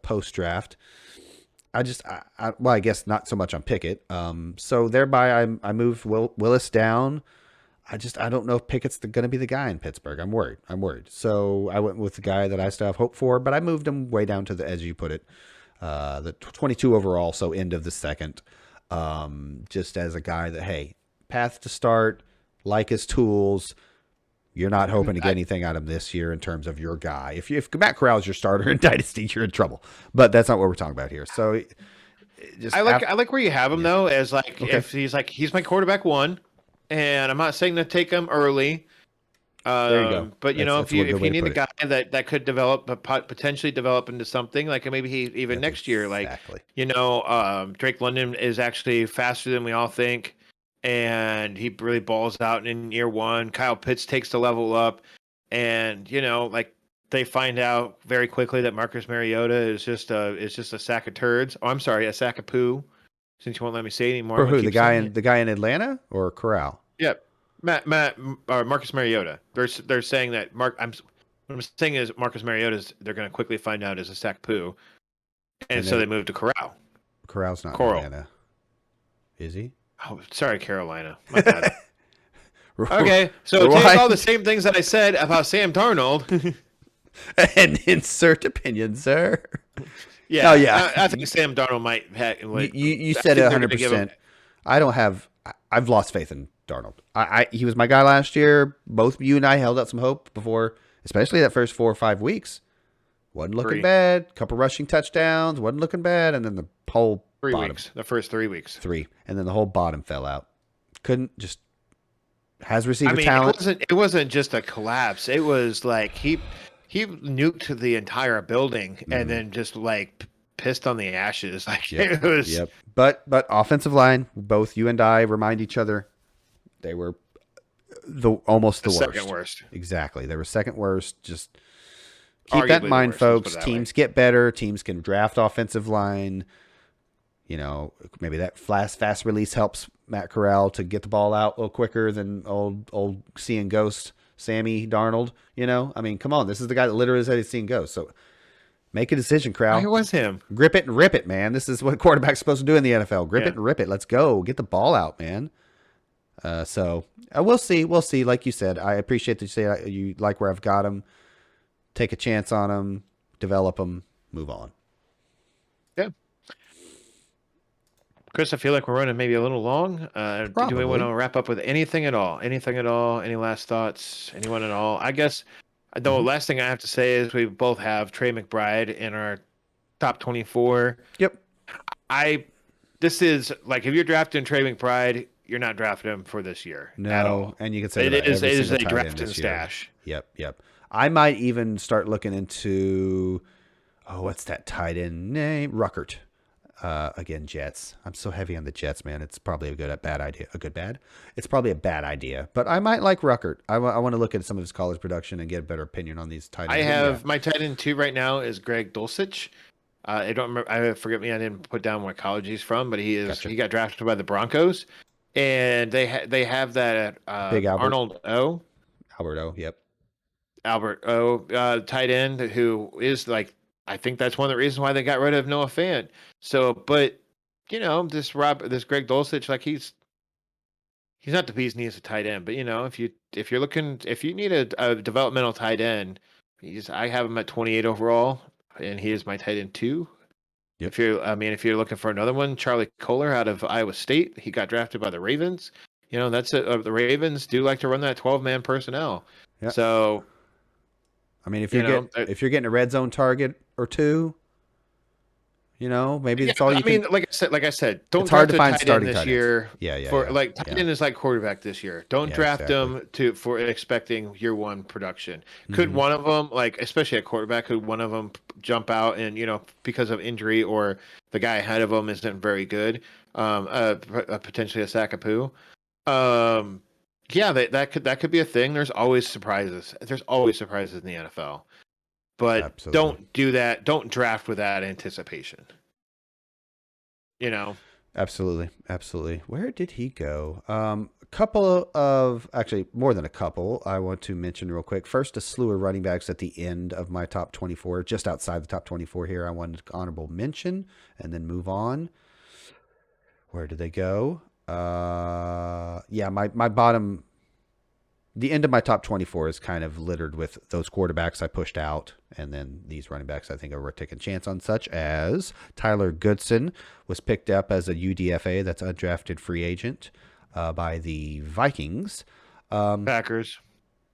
post-draft. I guess not so much on Pickett. So thereby I moved Willis down. I don't know if Pickett's going to be the guy in Pittsburgh. I'm worried. So I went with the guy that I still have hope for, but I moved him way down to as you put it, the 22 overall, so end of the second. Just as a guy that, hey, path to start, like his tools. You're not hoping to get anything out of him this year in terms of your guy. If Matt Corral is your starter in Dynasty, you're in trouble. But that's not what we're talking about here. So, I like where you have him though, as like if he's my quarterback 1, and I'm not saying to take him early. There you go. But if you need a guy that could potentially develop into something like maybe even next year, Drake London is actually faster than we all think. And he really balls out in year 1. Kyle Pitts takes the level up. And, they find out very quickly that Marcus Mariota is just a sack of turds. Oh, I'm sorry, a sack of poo. Since you won't let me say it anymore. For who? The guy in Atlanta or Corral? Yep. Marcus Mariota. They're saying that what I'm saying is Marcus Mariota they're going to quickly find out is a sack of poo. And so they moved to Corral. Corral's not in Atlanta. Is he? Oh, sorry, Carolina. My bad. Okay, so take all the same things that I said about Sam Darnold and insert opinion, sir. Yeah, I think Sam Darnold might. You said it 100%. I I've lost faith in Darnold. He was my guy last year. Both you and I held out some hope before, especially that first 4 or 5 weeks. Wasn't looking bad. Couple rushing touchdowns. Wasn't looking bad. And then the whole 3 bottom. weeks. The first 3 weeks. 3. And then the whole bottom fell out. Couldn't just has receiver talent. It wasn't just a collapse. It was like he nuked the entire building and then just like pissed on the ashes. Like it was. Yep. But offensive line, both you and I remind each other, they were almost the worst. Second worst. Exactly. They were second worst. Just keep Arguably that in mind, worst, folks. Teams get better. Teams can draft offensive line. You know, maybe that fast release helps Matt Corral to get the ball out a little quicker than old seeing ghost Sammy Darnold. You know, I mean, come on. This is the guy that literally said he's seeing ghosts. So make a decision, Corral. It was him. Grip it and rip it, man. This is what a quarterback's supposed to do in the NFL. Grip it and rip it. Let's go. Get the ball out, man. So we'll see. We'll see. Like you said, I appreciate that you say you like where I've got him. Take a chance on him. Develop him. Move on. Yeah. Chris, I feel like we're running maybe a little long. Do we want to wrap up with anything at all? Anything at all? Any last thoughts? Anyone at all? I guess the last thing I have to say is we both have Trey McBride in our top 24. Yep. This is like if you're drafting Trey McBride, you're not drafting him for this year. No, at all. And you can say it is a draft and stash. Yep. I might even start looking into what's that tight end name? Ruckert. Again, Jets. I'm so heavy on the Jets, man. It's probably a bad idea. It's probably a bad idea, but I might like Ruckert. I want to look at some of his college production and get a better opinion on these tight ends. I have my tight end 2 right now is Greg Dolcich. I don't remember. I didn't put down what college he's from, but he got drafted by the Broncos, and they have that Big Albert. Arnold O. Albert O. Yep. Albert O. Tight end who is like. I think that's one of the reasons why they got rid of Noah Fant. So, but you know, this Greg Dolcich, like he's not the bee's knees of tight end, but you know, if you need a developmental tight end, I have him at 28 overall, and he is my tight end 2. Yep. If you're looking for another one, Charlie Kohler out of Iowa State, he got drafted by the Ravens. You know, that's the Ravens do like to run that 12-man personnel. Yep. So. I mean, if you're getting a red zone target or 2, you know, maybe that's all you can. Like I said, don't it's hard to find tight starting end this year. Tight end is like quarterback this year. Don't draft them for expecting year 1 production. Could one of them, like especially at quarterback, could one of them jump out and because of injury or the guy ahead of them isn't very good, potentially a sack of poo. Yeah, that could be a thing. There's always surprises. There's always surprises in the NFL. But Absolutely. Don't do that. Don't draft with that anticipation. You know? Absolutely. Where did he go? A couple of, actually more than a couple, I want to mention real quick. First, a slew of running backs at the end of my top 24, just outside the top 24 here. I wanted honorable mention and then move on. Where did they go? My bottom, the end of my top 24 is kind of littered with those quarterbacks I pushed out, and then these running backs I think are worth taking a chance on, such as Tyler Goodson was picked up as a UDFA, that's undrafted free agent, by the Vikings. Packers.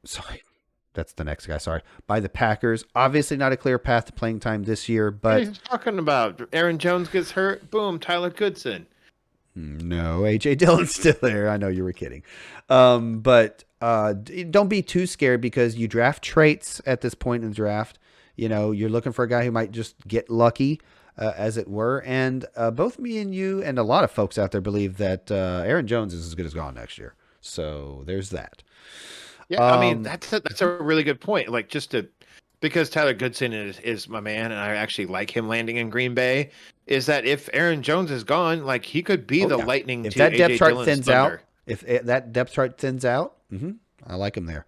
Sorry, that's the next guy. Sorry, by the Packers. Obviously, not a clear path to playing time this year, but what are you talking about? Aaron Jones gets hurt. Boom, Tyler Goodson. No, AJ Dillon's still there. I know you were kidding. But don't be too scared because you draft traits at this point in the draft. You know, you're looking for a guy who might just get lucky, as it were. And both me and you and a lot of folks out there believe that Aaron Jones is as good as gone next year. So there's that. Yeah, I mean, that's a really good point. Like because Tyler Goodson is my man, and I actually like him landing in Green Bay, is that if Aaron Jones is gone, like he could be the lightning if to that depth AJ chart Dillon's thins thunder. out. If that depth chart thins out, I like him there.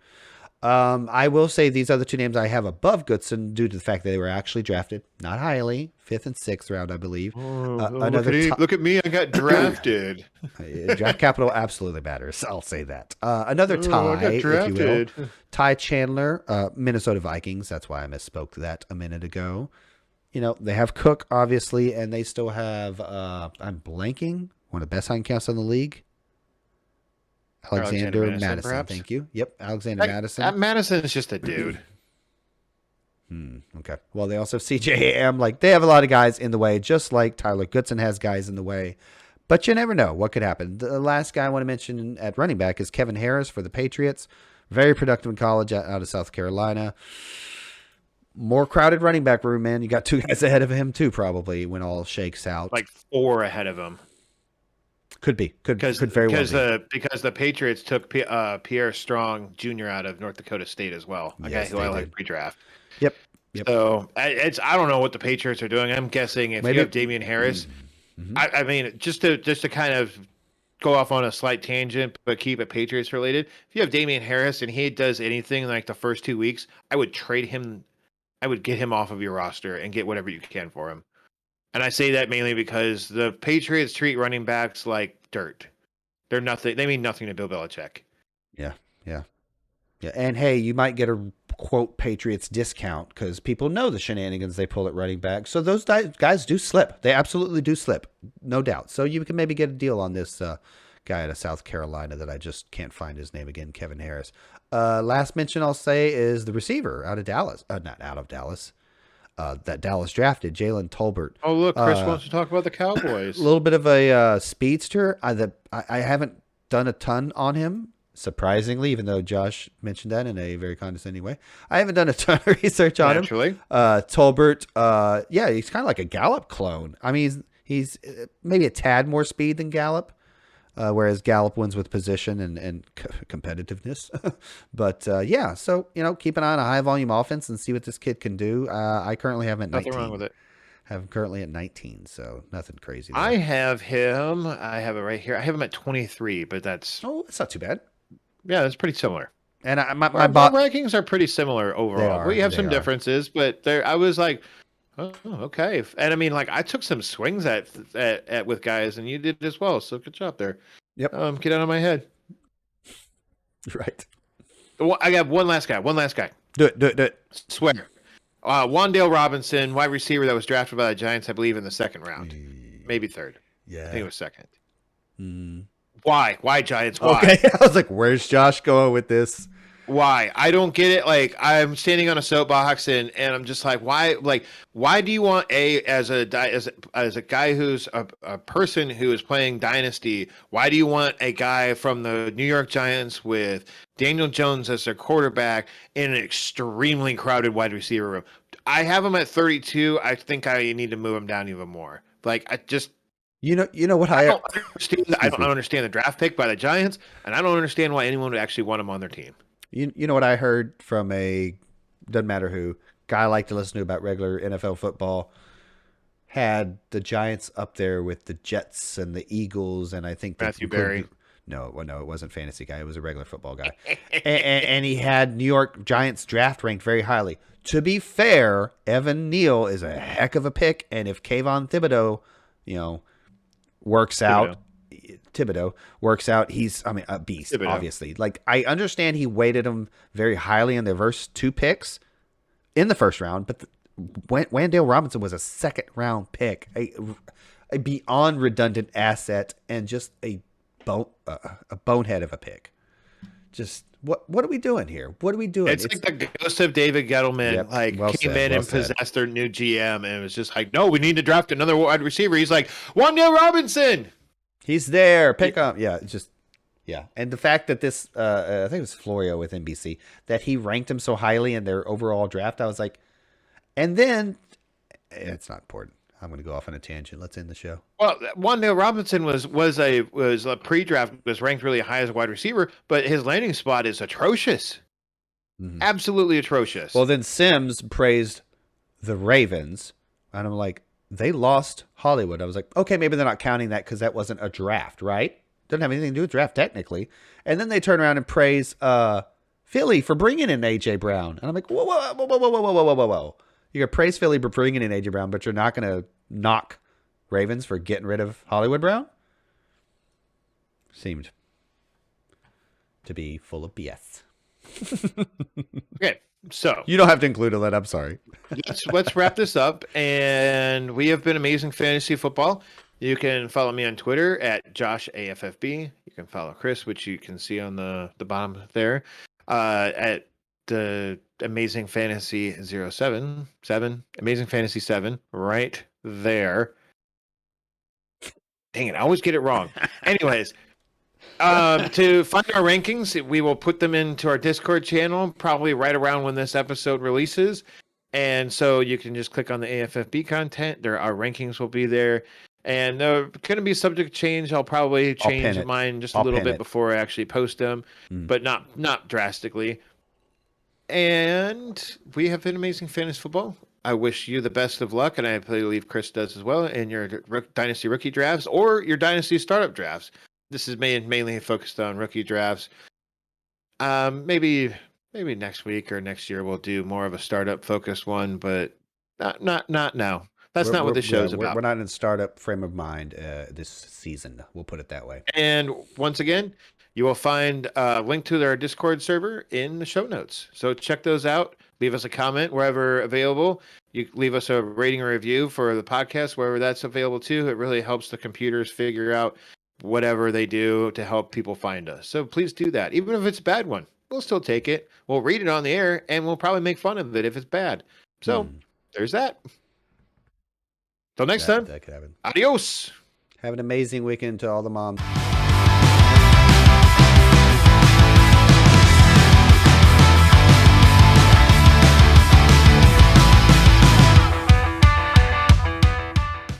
I will say these other 2 names I have above Goodson due to the fact that they were actually drafted, not highly, 5th and 6th round, I believe. Look at me, I got drafted. Draft capital absolutely matters. I'll say that. Another tie, if you will. Ty Chandler, Minnesota Vikings. That's why I misspoke that a minute ago. You know, they have Cook, obviously, and they still have, I'm blanking, one of the best sign counts in the league. Alexander Madison, Madison. perhaps. Thank you. Yep, Alexander Madison. Madison is just a dude. Okay. Well, they also have CJM. Like, they have a lot of guys in the way, just like Tyler Goodson has guys in the way. But you never know what could happen. The last guy I want to mention at running back is Kevin Harris for the Patriots. Very productive in college out of South Carolina. More crowded running back room, man. You got two guys ahead of him, too, probably, when all shakes out. Like 4 ahead of him. Could be. Could very well be. Because the Patriots took Pierre Strong Jr. out of North Dakota State as well. A guy who I like pre-draft. Yep. So I don't know what the Patriots are doing. I'm guessing if you have Damien Harris, I mean, just to kind of go off on a slight tangent, but keep it Patriots related. If you have Damien Harris and he does anything like the first 2 weeks, I would trade him. I would get him off of your roster and get whatever you can for him. And I say that mainly because the Patriots treat running backs like dirt. They're nothing. They mean nothing to Bill Belichick. Yeah. And hey, you might get a quote Patriots discount because people know the shenanigans they pull at running back. So those guys do slip. They absolutely do slip, no doubt. So you can maybe get a deal on this guy out of South Carolina that I just can't find his name again, Kevin Harris. Last mention I'll say is the receiver out of Dallas. Not out of Dallas. That Dallas drafted, Jalen Tolbert. Oh, look, Chris wants to talk about the Cowboys. A little bit of a speedster. I haven't done a ton on him. Surprisingly, even though Josh mentioned that in a very condescending way, I haven't done a ton of research on him. Tolbert, he's kind of like a Gallup clone. I mean, he's maybe a tad more speed than Gallup, whereas Gallup wins with position and competitiveness. But so keep an eye on a high volume offense and see what this kid can do. I currently have him at 19. Nothing wrong with it. Have him currently at 19, so nothing crazy there. I have him. I have it right here. I have him at 23, but that's not too bad. Yeah, that's pretty similar. And my rankings are pretty similar overall. We have some differences, but I was like, oh, okay. And I mean, like, I took some swings at with guys, and you did as well. So good job there. Yep. Get out of my head. Right. I got one last guy. Do it. Swear. Wan'Dale Robinson, wide receiver that was drafted by the Giants, I believe, in the second round, maybe third. Yeah, I think it was second. Mm. Why Giants? Why? Okay, I was like, where's Josh going with this? Why? I don't get it. Like, I'm standing on a soapbox and I'm just like, why? Like, why do you want as a guy who's a person who is playing Dynasty? Why do you want a guy from the New York Giants with Daniel Jones as their quarterback in an extremely crowded wide receiver room? I have him at 32. I think I need to move him down even more. Like, I just. You know what I don't understand. I don't understand the draft pick by the Giants, and I don't understand why anyone would actually want him on their team. You know what I heard from doesn't matter who, guy I like to listen to about regular NFL football, had the Giants up there with the Jets and the Eagles, and I think Matthew Berry. No, it wasn't fantasy guy. It was a regular football guy, and he had New York Giants draft ranked very highly. To be fair, Evan Neal is a heck of a pick, and if Kayvon Thibodeau, Thibodeau works out. He's, a beast, Thibodeau. Obviously. Like, I understand he weighted him very highly in the first 2 picks in the first round, but Wan'Dale Robinson was a second round pick, a beyond redundant asset, and just a bonehead of a pick. Just what are we doing here? What are we doing? It's like the ghost of David Gettleman, came in and possessed their new GM, and it was just like, no, we need to draft another wide receiver. He's like, Wan'Dale Robinson. He's there. Pick up. Yeah, And the fact that this, I think it was Florio with NBC, that he ranked him so highly in their overall draft, I was like, and then it's not important. I'm going to go off on a tangent. Let's end the show. Well, Wan'Dale Robinson was a pre-draft, was ranked really high as a wide receiver, but his landing spot is atrocious. Mm-hmm. Absolutely atrocious. Well, then Sims praised the Ravens, and I'm like, they lost Hollywood. I was like, okay, maybe they're not counting that because that wasn't a draft, right? Doesn't have anything to do with draft technically. And then they turn around and praise Philly for bringing in A.J. Brown. And I'm like, whoa. You're going to praise Philly for bringing in A.J. Brown, but you're not going to knock Ravens for getting rid of Hollywood Brown? Seemed to be full of BS. Okay, so. You don't have to include all that. I'm sorry. Let's wrap this up. And we have been Amazing Fantasy Football. You can follow me on Twitter at JoshAFFB. You can follow Chris, which you can see on the bottom there, at the Amazing Fantasy 077, Amazing Fantasy 7, right there. Dang it, I always get it wrong. Anyways, to find our rankings, we will put them into our Discord channel probably right around when this episode releases. And so you can just click on the AFFB content. Our rankings will be there. And they're going to be subject to change. I'll probably change mine just a little bit before I actually post them, but not drastically. And we have been Amazing Fantasy Football. I wish you the best of luck, and I believe Chris does as well, in your Dynasty rookie drafts or your Dynasty startup drafts. This is mainly focused on rookie drafts. Maybe next week or next year we'll do more of a startup focused one, but not now. That's not what this show's about. We're not in a startup frame of mind this season. We'll put it that way. And once again, you will find a link to our Discord server in the show notes. So check those out. Leave us a comment wherever available. You leave us a rating or review for the podcast, wherever that's available too. It really helps the computers figure out whatever they do to help people find us. So please do that. Even if it's a bad one, we'll still take it. We'll read it on the air, and we'll probably make fun of it if it's bad. So there's that. Till next time, that could happen. Adios. Have an amazing weekend to all the moms.